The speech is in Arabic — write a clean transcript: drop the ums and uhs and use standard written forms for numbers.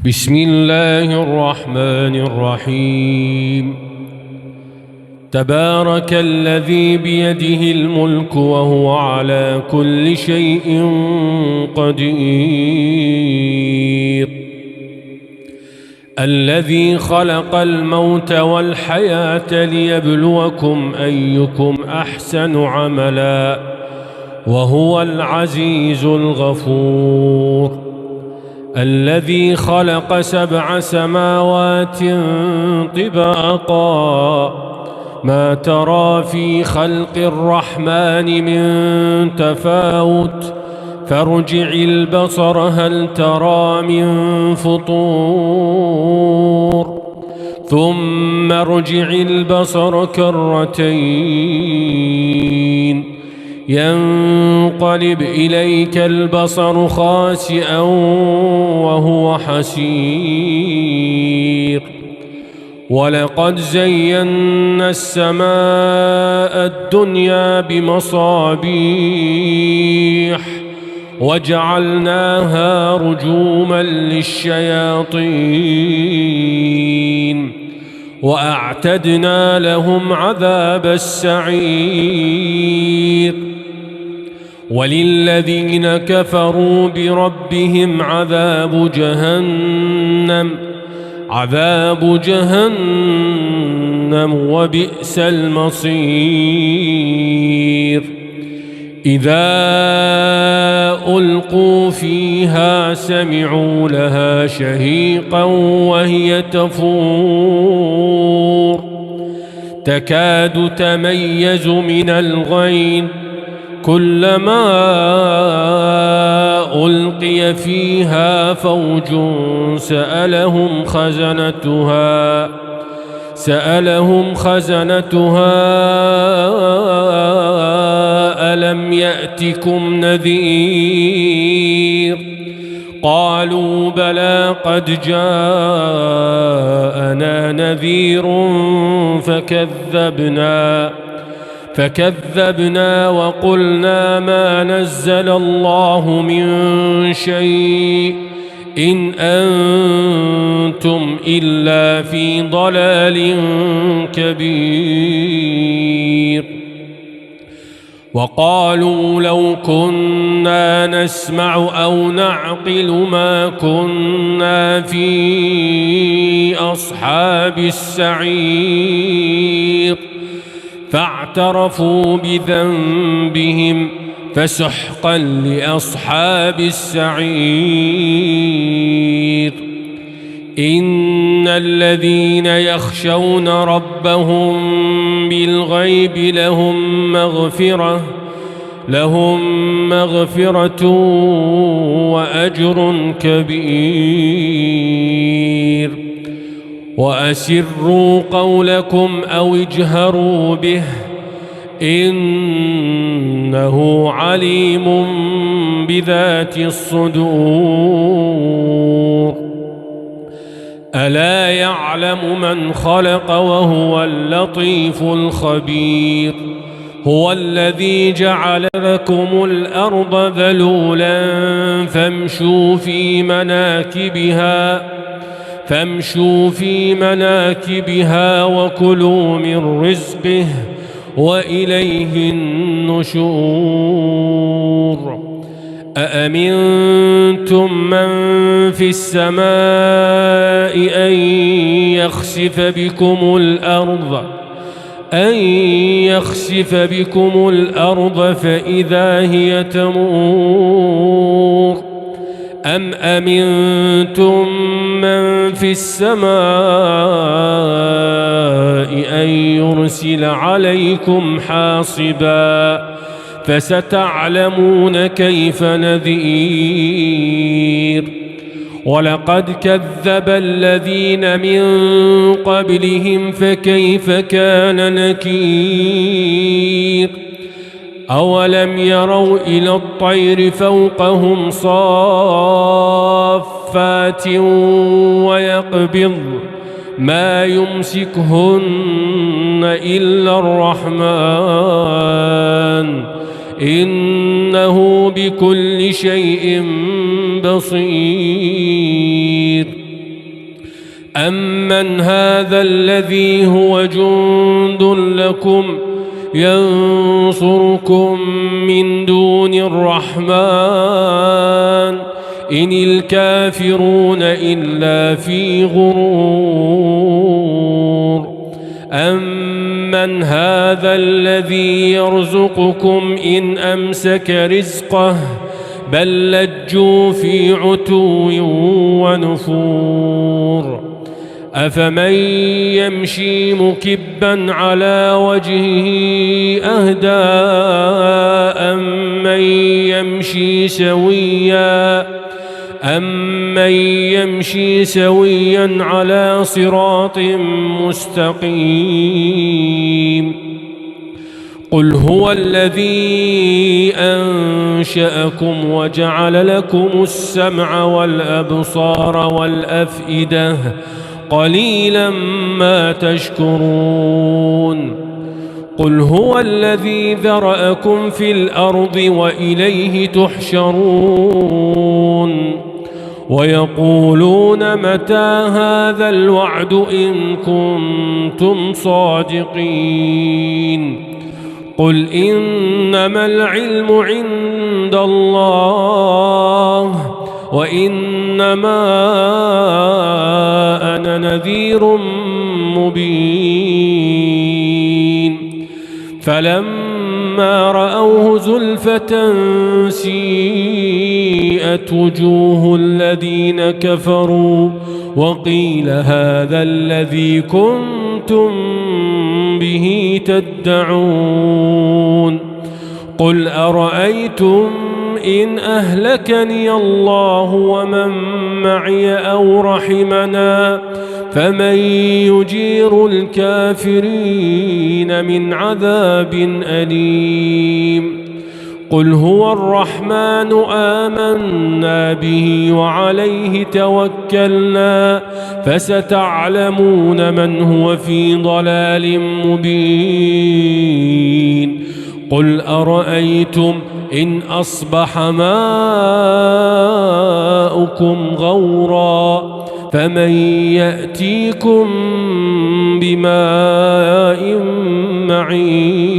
بسم الله الرحمن الرحيم. تبارك الذي بيده الملك وهو على كل شيء قدير. الذي خلق الموت والحياة ليبلوكم أيكم أحسن عملا وهو العزيز الغفور. الذي خلق 7 سماوات طباقا ما ترى في خلق الرحمن من تفاوت فارجع البصر هل ترى من فطور ثم ارجع البصر كرتين ينقلب إليك البصر خاسئا وهو حسير. ولقد زينا السماء الدنيا بمصابيح وجعلناها رجوما للشياطين وأعتدنا لهم عذاب السعير. وللذين كفروا بربهم عذاب جهنم وبئس المصير. إذا ألقوا فيها سمعوا لها شهيقا وهي تفور تكاد تميز من الغيظ كلما ألقي فيها فوج سألهم خزنتها ألم يأتكم نذير قالوا بلى قد جاءنا نذير فكذبنا وقلنا ما نزل الله من شيء إن أنتم إلا في ضلال كبير. وقالوا لو كنا نسمع أو نعقل ما كنا في أصحاب السعير فاعترفوا بذنبهم فسحقا لأصحاب السعير. إن الذين يخشون ربهم بالغيب لهم مغفرة وأجر كبير. وأسروا قولكم أو اجهروا به إنه عليم بذات الصدور. ألا يعلم من خلق وهو اللطيف الخبير. هو الذي جعل لكم الأرض ذلولا فامشوا في مناكبها وكلوا من رزقه وإليه النشور. أأمنتم من في السماء أن يخسف بكم الأرض فإذا هي تمور أم أمنتم من في السماء أن يرسل عليكم حاصبا فستعلمون كيف نذير. ولقد كذب الذين من قبلهم فكيف كان نكير. أولم يروا إلى الطير فوقهم صافات ويقبض ما يمسكهن إلا الرحمن إنه بكل شيء بصير. أمن هذا الذي هو جند لكم ينصركم من دون الرحمن إن الكافرون إلا في غرور أمن هذا الذي يرزقكم إن أمسك رزقه بل لجوا في عتو ونفور أفمن يمشي مكبا على وجهه أهدى أمن يمشي سويا على صراط مستقيم قل هو الذي أنشأكم وجعل لكم السمع والأبصار والأفئدة قليلا ما تشكرون قل هو الذي ذرأكم في الأرض وإليه تحشرون ويقولون متى هذا الوعد إن كنتم صادقين قل إنما العلم عند الله وإنما أنا نذير مبين فلما رأوه زلفة سيئت وجوه الذين كفروا وقيل هذا الذي كنتم به تدعون قل أرأيتم إن أهلكني الله ومن معي أو رحمنا فمن يجير الكافرين من عذاب أليم قل هو الرحمن آمنا به وعليه توكلنا فستعلمون من هو في ضلال مبين قل أرأيتم إن أصبح ماؤكم غورا فمن يأتيكم بماء معين